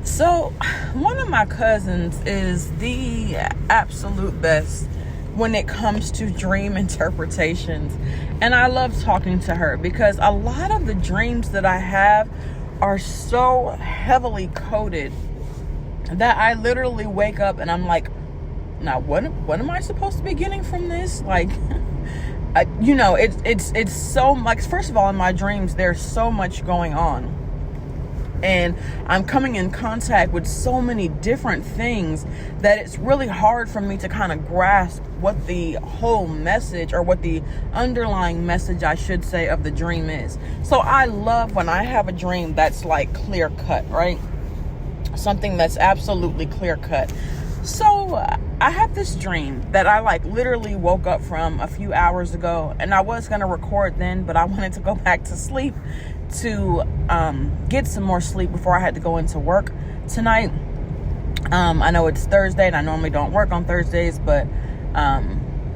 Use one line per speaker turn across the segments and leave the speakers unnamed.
So, one of my cousins is the absolute best when it comes to dream interpretations. And I love talking to her because a lot of the dreams that I have are so heavily coded that I literally wake up and I'm like, now what am I supposed to be getting from this? Like, it's so like, first of all, in my dreams, there's so much going on. And I'm coming in contact with so many different things that it's really hard for me to kind of grasp what the whole message, or what the underlying message, I should say, of the dream is. So I love when I have a dream that's like clear cut, right? Something that's absolutely clear cut. So I had this dream that I like literally woke up from a few hours ago, and I was going to record then, but I wanted to go back to sleep to get some more sleep before I had to go into work tonight. I know it's Thursday and I normally don't work on Thursdays, but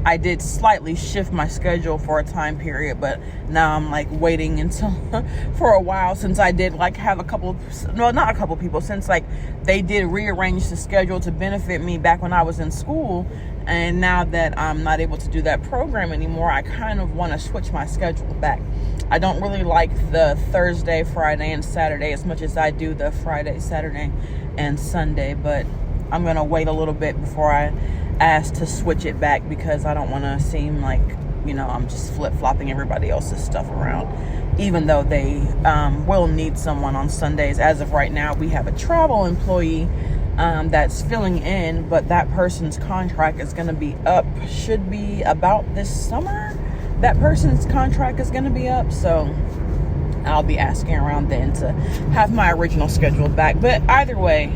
I did slightly shift my schedule for a time period, but now I'm like waiting until for a while, since I did like have since like they did rearrange the schedule to benefit me back when I was in school. And now that I'm not able to do that program anymore, I kind of want to switch my schedule back. I don't really like the Thursday, Friday, and Saturday as much as I do the Friday, Saturday, and Sunday. But I'm going to wait a little bit before I ask to switch it back, because I don't want to seem like, I'm just flip-flopping everybody else's stuff around, even though they will need someone on Sundays. As of right now, we have a travel employee that's filling in, but that person's contract is going to be up, should be about this summer. That person's contract is going to be up, so I'll be asking around then to have my original schedule back. But either way,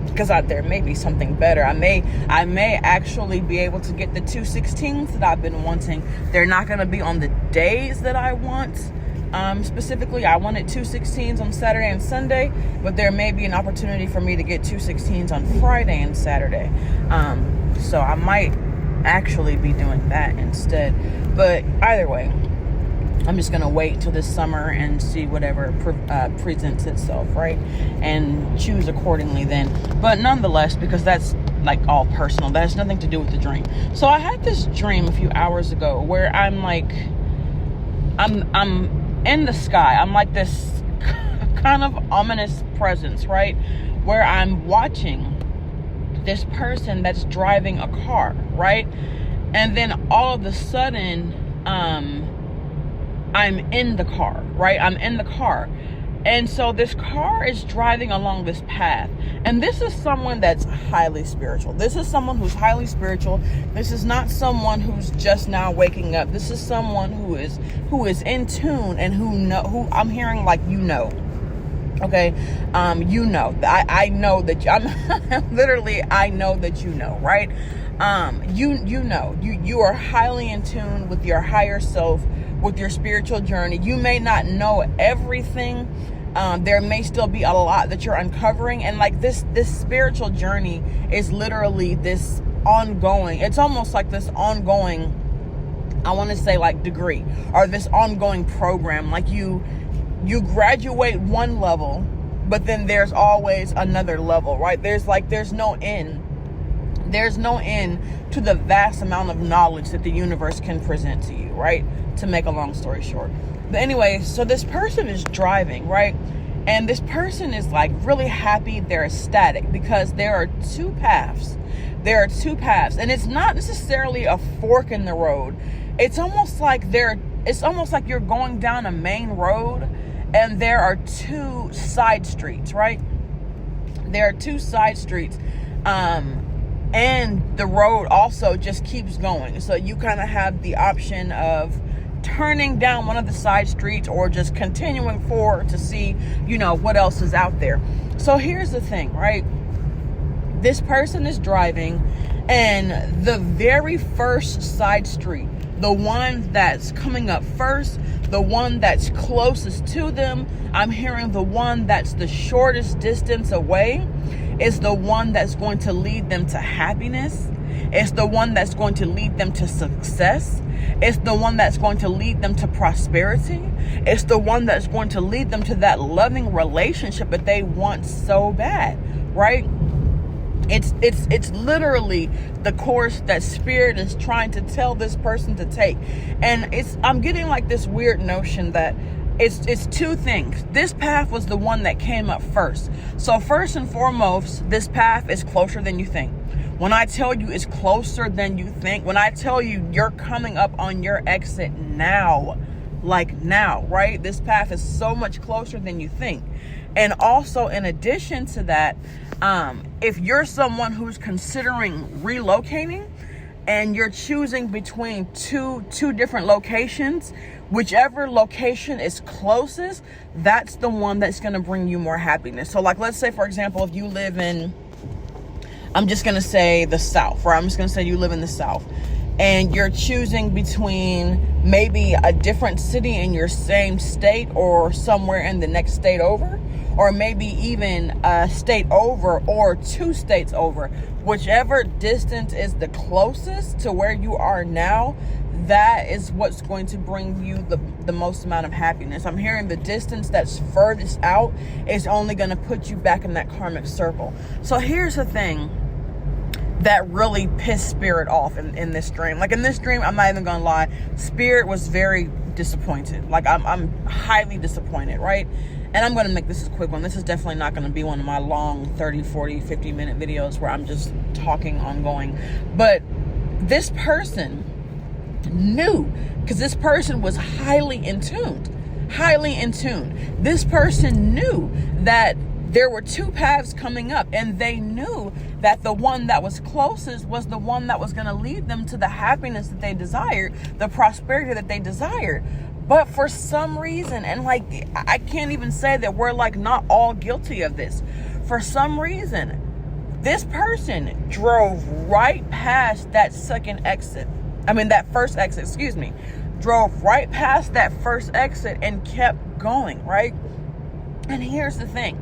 because there may be something better. I may actually be able to get the 216s that I've been wanting. They're not going to be on the days that I want. Specifically, I wanted 216s on Saturday and Sunday, but there may be an opportunity for me to get 216s on Friday and Saturday. So I might actually be doing that instead. But either way, I'm just going to wait till this summer and see whatever presents itself, right? And choose accordingly then. But nonetheless, because that's like all personal, that has nothing to do with the dream. So I had this dream a few hours ago where I'm like, I'm in the sky. I'm like this kind of ominous presence, right? Where I'm watching this person that's driving a car, right? And then all of a sudden, I'm in the car, right? I'm in the car. And so this car is driving along this path. And this is someone that's highly spiritual. This is someone who's highly spiritual. This is not someone who's just now waking up. This is someone who is in tune, and who I'm hearing like, okay? I know that I'm literally, I know that right? You are highly in tune with your higher self, with your spiritual journey. You may not know everything. There may still be a lot that you're uncovering. And like this spiritual journey is literally this ongoing, it's almost like this ongoing, I want to say like degree, or this ongoing program. Like you graduate one level, but then there's always another level, right? There's no end. There's no end to the vast amount of knowledge that the universe can present to you, right? To make a long story short. But anyway, so this person is driving, right? And this person is like really happy. They're ecstatic because there are two paths. And it's not necessarily a fork in the road. It's almost like you're going down a main road and there are two side streets, right? There are two side streets. And the road also just keeps going. So you kind of have the option of turning down one of the side streets or just continuing forward to see, what else is out there. So here's the thing, right? This person is driving, and the very first side street, the one that's coming up first, the one that's closest to them, I'm hearing the one that's the shortest distance away, is the one that's going to lead them to happiness. It's the one that's going to lead them to success. It's the one that's going to lead them to prosperity. It's the one that's going to lead them to that loving relationship that they want so bad, right? It's literally the course that Spirit is trying to tell this person to take. And I'm getting like this weird notion that it's two things. This path was the one that came up first. So first and foremost, this path is closer than you think. When I tell you it's closer than you think, when I tell you you're coming up on your exit now, like now, right? This path is so much closer than you think. And also, in addition to that, if you're someone who's considering relocating and you're choosing between two different locations, whichever location is closest, that's the one that's going to bring you more happiness. So like, let's say, for example, if you live in, I'm just going to say the South, or I'm just going to say you live in the South, and you're choosing between maybe a different city in your same state or somewhere in the next state over, or maybe even a state over or 2 states over, whichever distance is the closest to where you are now, that is what's going to bring you the most amount of happiness. I'm hearing the distance that's furthest out is only going to put you back in that karmic circle. So here's the thing that really pissed Spirit off in this dream. Like in this dream, I'm not even gonna lie, Spirit was very disappointed. Like I'm highly disappointed, right? And I'm gonna make this a quick one. This is definitely not gonna be one of my long 30, 40, 50 minute videos where I'm just talking ongoing. But this person knew, because this person was highly in tune. This person knew that there were 2 paths coming up, and they knew that the one that was closest was the one that was going to lead them to the happiness that they desired, the prosperity that they desired. But for some reason, and like, I can't even say that we're like not all guilty of this. For some reason, this person drove right past that first exit, drove right past that first exit and kept going, right? And here's the thing.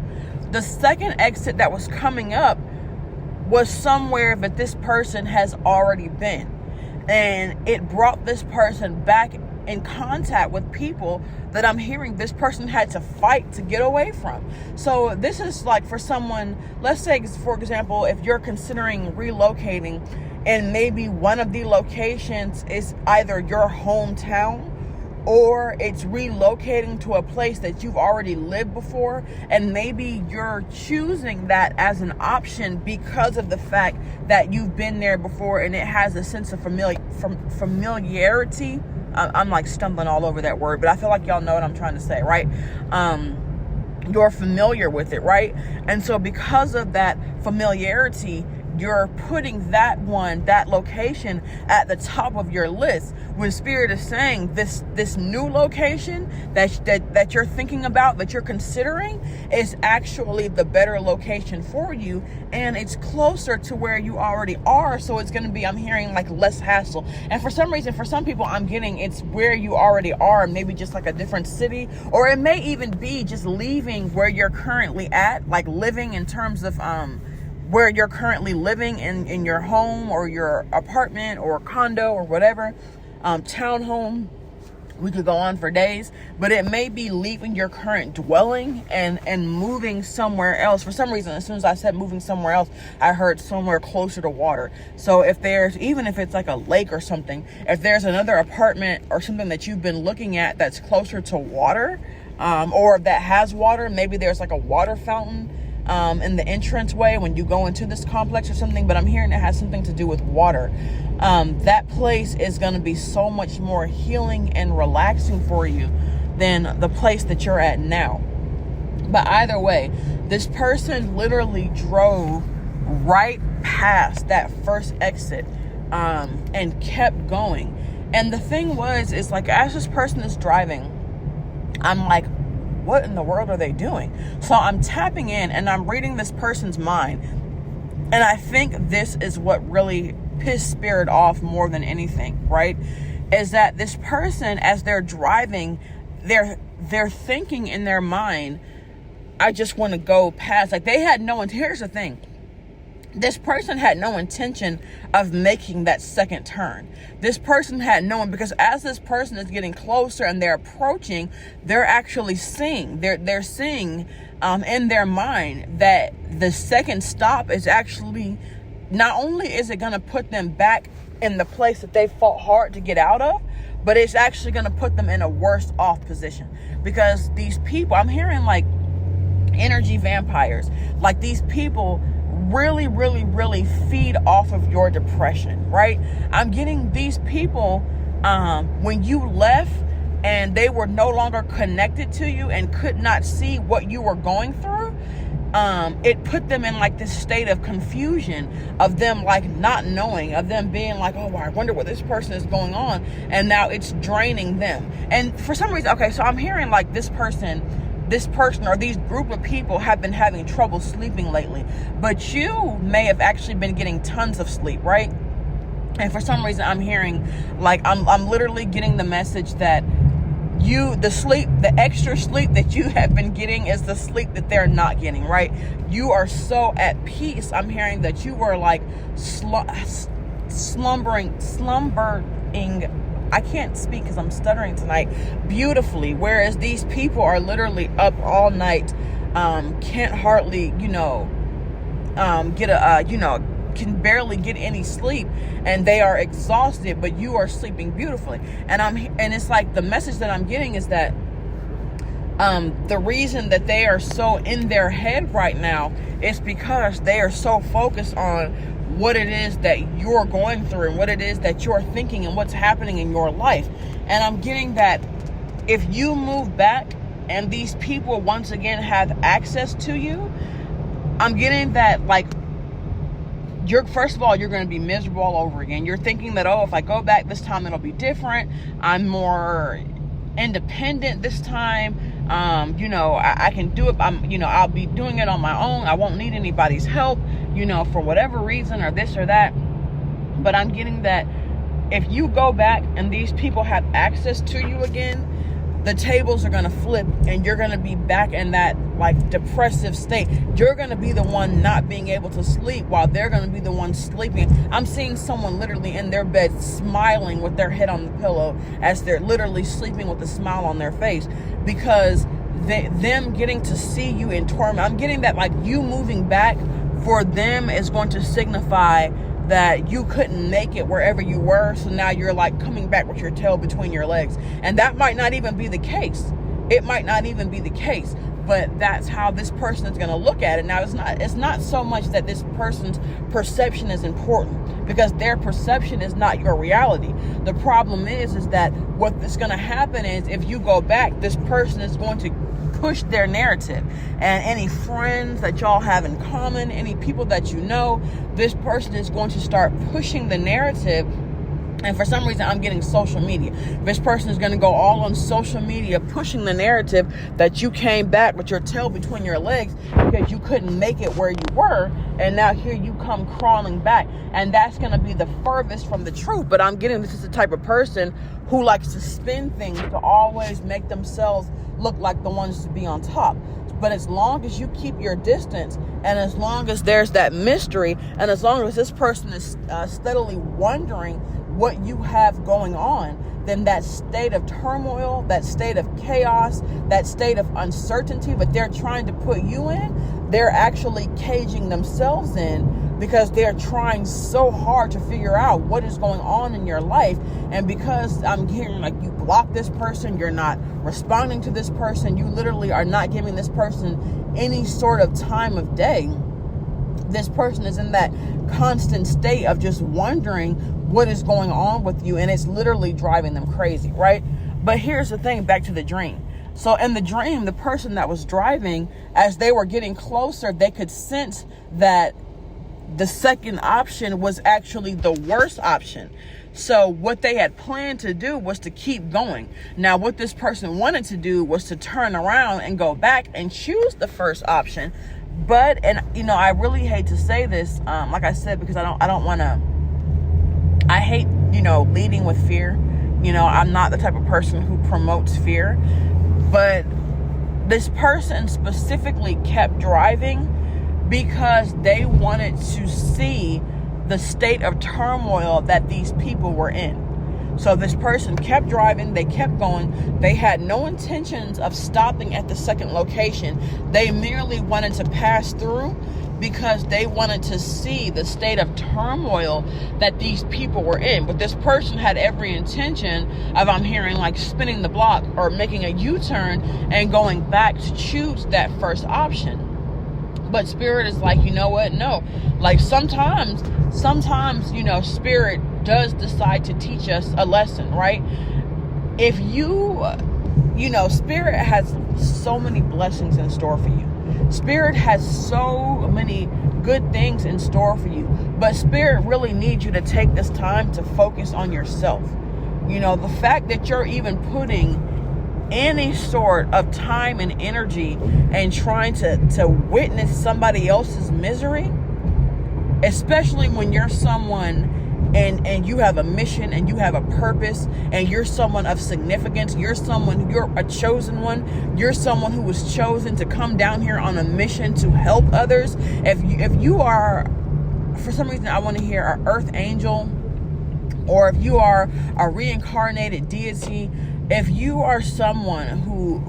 The second exit that was coming up was somewhere that this person has already been. And it brought this person back in contact with people that I'm hearing this person had to fight to get away from. So this is like for someone, let's say, for example, if you're considering relocating and maybe one of the locations is either your hometown or it's relocating to a place that you've already lived before, and maybe you're choosing that as an option because of the fact that you've been there before and it has a sense of familiarity. I'm like stumbling all over that word, but I feel like y'all know what I'm trying to say, right? You're familiar with it, right? And so because of that familiarity, you're putting that location at the top of your list. When Spirit is saying this new location that you're thinking about, that you're considering, is actually the better location for you, and it's closer to where you already are. So it's going to be, I'm hearing, like less hassle. And for some reason, for some people, I'm getting it's where you already are, maybe just like a different city, or it may even be just leaving where you're currently at, like living in terms of where you're currently living in your home or your apartment or condo or whatever, townhome. We could go on for days, but it may be leaving your current dwelling and moving somewhere else. For some reason, as soon as I said moving somewhere else, I heard somewhere closer to water. So even if it's like a lake or something, if there's another apartment or something that you've been looking at that's closer to water, or that has water, maybe there's like a water fountain in the entranceway when you go into this complex or something, but I'm hearing it has something to do with water. That place is going to be so much more healing and relaxing for you than the place that you're at now. But either way, this person literally drove right past that first exit and kept going. And the thing is like, as this person is driving, I'm like, what in the world are they doing? So I'm tapping in and I'm reading this person's mind. And I think this is what really pissed Spirit off more than anything, right? Is that this person, as they're driving, they're thinking in their mind, I just want to go past. Like, they had no one. Here's the thing. This person had no intention of making that second turn. This person had no one, because as this person is getting closer and they're approaching, they're actually seeing, they're seeing in their mind that the second stop is actually, not only is it going to put them back in the place that they fought hard to get out of, but it's actually going to put them in a worse off position. Because these people, I'm hearing like energy vampires, like these people really, really, really feed off of your depression, right? I'm getting these people, when you left and they were no longer connected to you and could not see what you were going through, it put them in like this state of confusion, of them like not knowing, of them being like, oh, I wonder what this person is going on. And now it's draining them. And for some reason, okay, so I'm hearing like this person or these group of people have been having trouble sleeping lately, but you may have actually been getting tons of sleep, right? And for some reason I'm hearing like, I'm literally getting the message that the extra sleep that you have been getting is the sleep that they're not getting, right? You are so at peace. I'm hearing that you were like slumbering, I can't speak because I'm stuttering tonight, beautifully. Whereas these people are literally up all night, can't hardly, can barely get any sleep, and they are exhausted, but you are sleeping beautifully. And it's like the message that I'm getting is that the reason that they are so in their head right now is because they are so focused on what it is that you're going through and what it is that you're thinking and what's happening in your life. And I'm getting that if you move back and these people once again have access to you, I'm getting that like, first of all, you're going to be miserable all over again. You're thinking that, oh, if I go back this time, it'll be different. I'm more independent this time. I can do it. I'll be doing it on my own. I won't need anybody's help, for whatever reason or this or that. But I'm getting that if you go back and these people have access to you again, the tables are going to flip and you're going to be back in that like depressive state. You're going to be the one not being able to sleep while they're going to be the one sleeping. I'm seeing someone literally in their bed smiling with their head on the pillow as they're literally sleeping with a smile on their face, because them getting to see you in torment. I'm getting that like you moving back for them is going to signify that you couldn't make it wherever you were, so now you're like coming back with your tail between your legs. And that might not even be the case. It might not even be the case, but that's how this person is going to look at it. Now it's not so much that this person's perception is important, because their perception is not your reality. The problem is that what is going to happen is if you go back, this person is going to push their narrative, and any friends that y'all have in common, any people that you know, this person is going to start pushing the narrative. And for some reason, I'm getting social media. This person is going to go all on social media, pushing the narrative that you came back with your tail between your legs because you couldn't make it where you were. And now here you come crawling back. And that's going to be the furthest from the truth. But I'm getting this is the type of person who likes to spin things to always make themselves look like the ones to be on top. But as long as you keep your distance, and as long as there's that mystery, and as long as this person is steadily wondering what you have going on, then that state of turmoil, that state of chaos, that state of uncertainty that they're trying to put you in, they're actually caging themselves in, because they're trying so hard to figure out what is going on in your life. And because I'm hearing like you block this person, you're not responding to this person, you literally are not giving this person any sort of time of day, this person is in that constant state of just wondering what is going on with you, and it's literally driving them crazy, right? But here's the thing, back to the dream. So in the dream, the person that was driving, as they were getting closer, they could sense that the second option was actually the worst option. So what they had planned to do was to keep going. Now, what this person wanted to do was to turn around and go back and choose the first option. But, and I really hate to say this, like I said, because I don't want to, I hate, leading with fear. I'm not the type of person who promotes fear, but this person specifically kept driving because they wanted to see the state of turmoil that these people were in. So this person kept driving, they kept going, they had no intentions of stopping at the second location. They merely wanted to pass through because they wanted to see the state of turmoil that these people were in. But this person had every intention of, I'm hearing, like spinning the block or making a U-turn and going back to choose that first option. But Spirit is like, you know what? No. Like sometimes, Spirit does decide to teach us a lesson, right? If Spirit has so many blessings in store for you. Spirit has so many good things in store for you. But Spirit really needs you to take this time to focus on yourself. The fact that you're even putting any sort of time and energy and trying to witness somebody else's misery, especially when you're someone and you have a mission and you have a purpose and you're someone of significance, you're a chosen one, you're someone who was chosen to come down here on a mission to help others. If you are, for some reason I want to hear an earth angel, or if you are a reincarnated deity, if you are someone who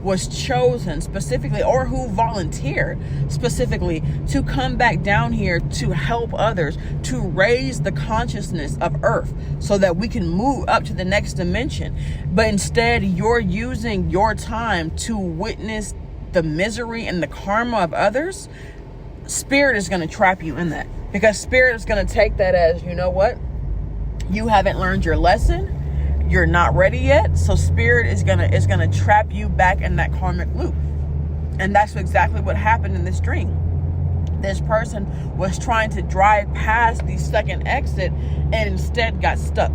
was chosen specifically, or who volunteered specifically to come back down here to help others, to raise the consciousness of Earth so that we can move up to the next dimension, but instead you're using your time to witness the misery and the karma of others, Spirit is going to trap you in that. Because Spirit is going to take that as, you know what? You haven't learned your lesson. You're not ready yet. So Spirit is gonna trap you back in that karmic loop. And that's exactly what happened in this dream. This person was trying to drive past the second exit and instead got stuck.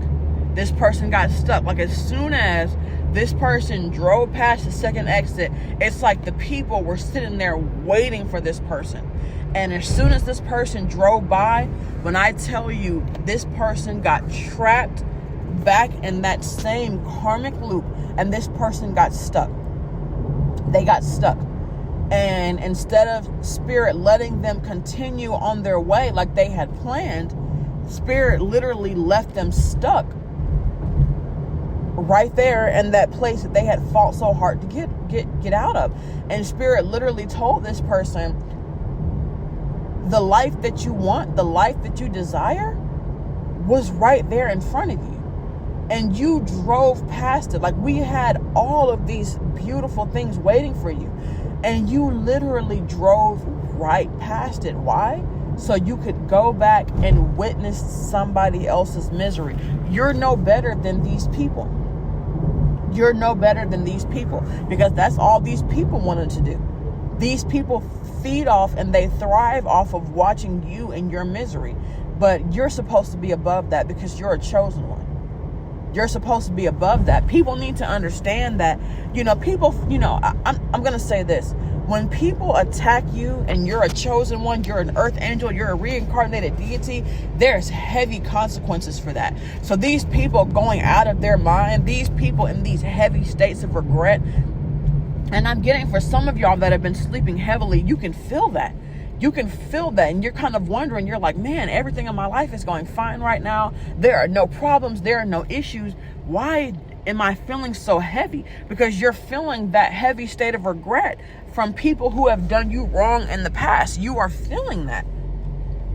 This person got stuck. Like as soon as this person drove past the second exit, it's like the people were sitting there waiting for this person. And as soon as this person drove by, when I tell you this person got trapped back in that same karmic loop, and this person got stuck. They got stuck. And instead of Spirit letting them continue on their way like they had planned, Spirit literally left them stuck right there in that place that they had fought so hard to get out of. And Spirit literally told this person, the life that you want, the life that you desire was right there in front of you. And you drove past it. Like we had all of these beautiful things waiting for you. And you literally drove right past it. Why? So you could go back and witness somebody else's misery. You're no better than these people. You're no better than these people. Because that's all these people wanted to do. These people feed off and they thrive off of watching you in your misery. But you're supposed to be above that because you're a chosen one. You're supposed to be above that. People need to understand that, people, I'm going to say this. When people attack you and you're a chosen one, you're an earth angel, you're a reincarnated deity, there's heavy consequences for that. So these people going out of their mind, these people in these heavy states of regret, and I'm getting for some of y'all that have been sleeping heavily, you can feel that. You can feel that, and you're kind of wondering, you're like, man, everything in my life is going fine right now. There are no problems. There are no issues. Why am I feeling so heavy? Because you're feeling that heavy state of regret from people who have done you wrong in the past. You are feeling that.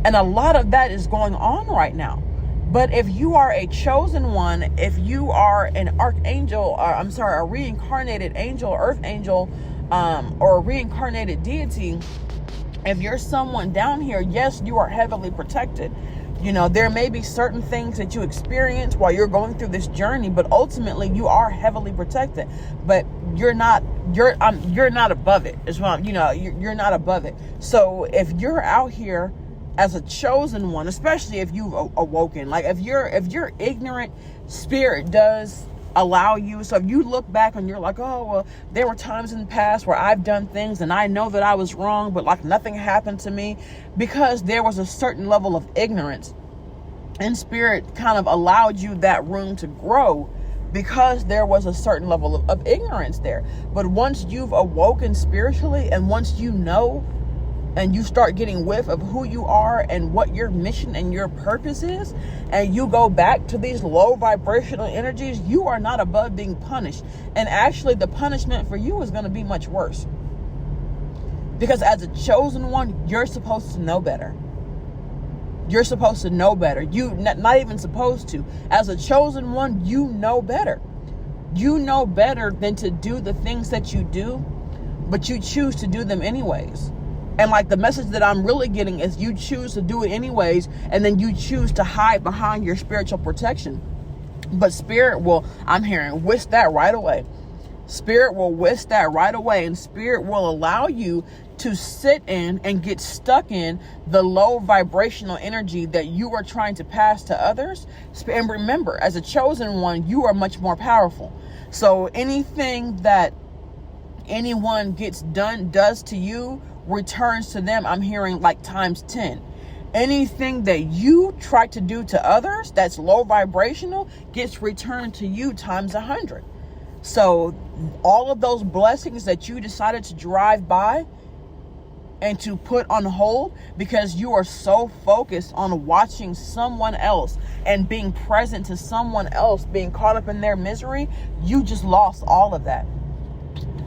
And a lot of that is going on right now. But if you are a chosen one, if you are an archangel, a reincarnated angel, earth angel, or a reincarnated deity, if you're someone down here, yes, you are heavily protected. There may be certain things that you experience while you're going through this journey, but ultimately you are heavily protected. But you're not above it. As well, you're not above it. So if you're out here as a chosen one, especially if you've awoken, like if you're ignorant, Spirit does allow you. So if you look back and you're like, oh, well, there were times in the past where I've done things and I know that I was wrong, but like nothing happened to me, because there was a certain level of ignorance, and Spirit kind of allowed you that room to grow because there was a certain level of ignorance there. But once you've awoken spiritually, and once you know and you start getting whiff of who you are and what your mission and your purpose is, and you go back to these low vibrational energies, you are not above being punished. And actually, the punishment for you is going to be much worse. Because as a chosen one, you're supposed to know better. You're supposed to know better. You not even supposed to. As a chosen one, you know better. You know better than to do the things that you do, but you choose to do them anyways. And like the message that I'm really getting is you choose to do it anyways, and then you choose to hide behind your spiritual protection. But spirit will, I'm hearing, whisk that right away. Spirit will whisk that right away, and spirit will allow you to sit in and get stuck in the low vibrational energy that you are trying to pass to others. And remember, as a chosen one, you are much more powerful. So anything that anyone does to you returns to them, I'm hearing, like times 10. Anything that you try to do to others that's low vibrational gets returned to you times 100. So all of those blessings that you decided to drive by and to put on hold because you are so focused on watching someone else and being present to someone else being caught up in their misery, you just lost all of that.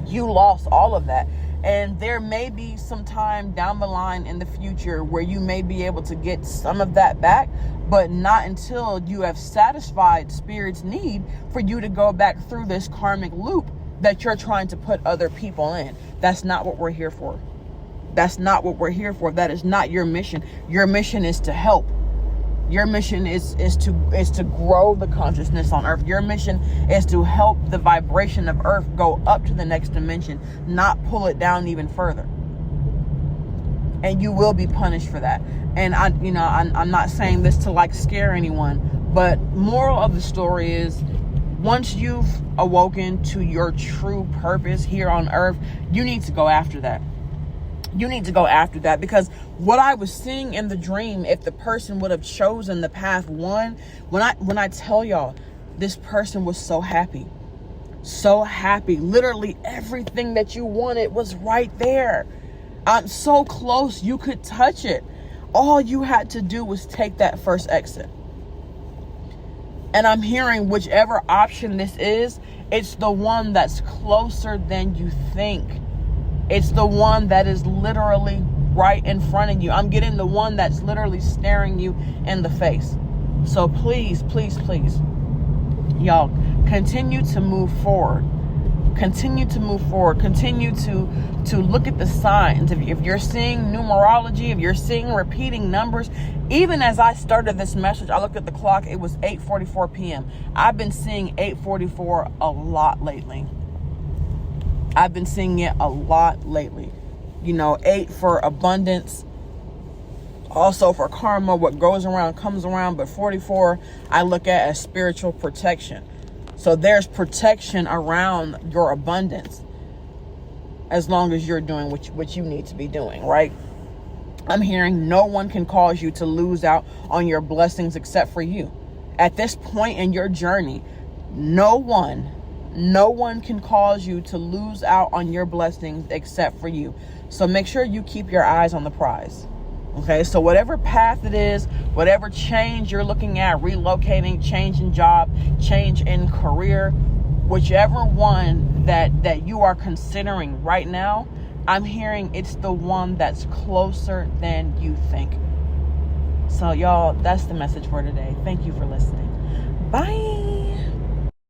You lost all of that. And there may be some time down the line in the future where you may be able to get some of that back, but not until you have satisfied Spirit's need for you to go back through this karmic loop that you're trying to put other people in. That's not what we're here for. That's not what we're here for. That is not your mission. Your mission is to help. Your mission is to grow the consciousness on earth. Your mission is to help the vibration of earth go up to the next dimension, not pull it down even further. And you will be punished for that. And I'm not saying this to like scare anyone, but moral of the story is, once you've awoken to your true purpose here on earth, you need to go after that. You need to go after that, because what I was seeing in the dream, if the person would have chosen the path one, when I tell y'all, this person was so happy. So happy. Literally everything that you wanted was right there. So close you could touch it. All you had to do was take that first exit. And I'm hearing whichever option this is, it's the one that's closer than you think. It's the one that is literally right in front of you. I'm getting the one that's literally staring you in the face. So please, please, please, y'all, continue to move forward. Continue to move forward. Continue to look at the signs. If you're seeing numerology, if you're seeing repeating numbers, even as I started this message, I looked at the clock. It was 8:44 p.m. I've been seeing 8:44 a lot lately. I've been seeing it a lot lately. 8 for abundance. Also for karma, what goes around comes around. But 44, I look at as spiritual protection. So there's protection around your abundance as long as you're doing what you need to be doing, right? I'm hearing no one can cause you to lose out on your blessings except for you. At this point in your journey, no one can cause you to lose out on your blessings except for you. So make sure you keep your eyes on the prize. Okay, so whatever path it is, whatever change you're looking at, relocating, change in job, change in career, whichever one that you are considering right now, I'm hearing it's the one that's closer than you think. So y'all, that's the message for today. Thank you for listening. Bye.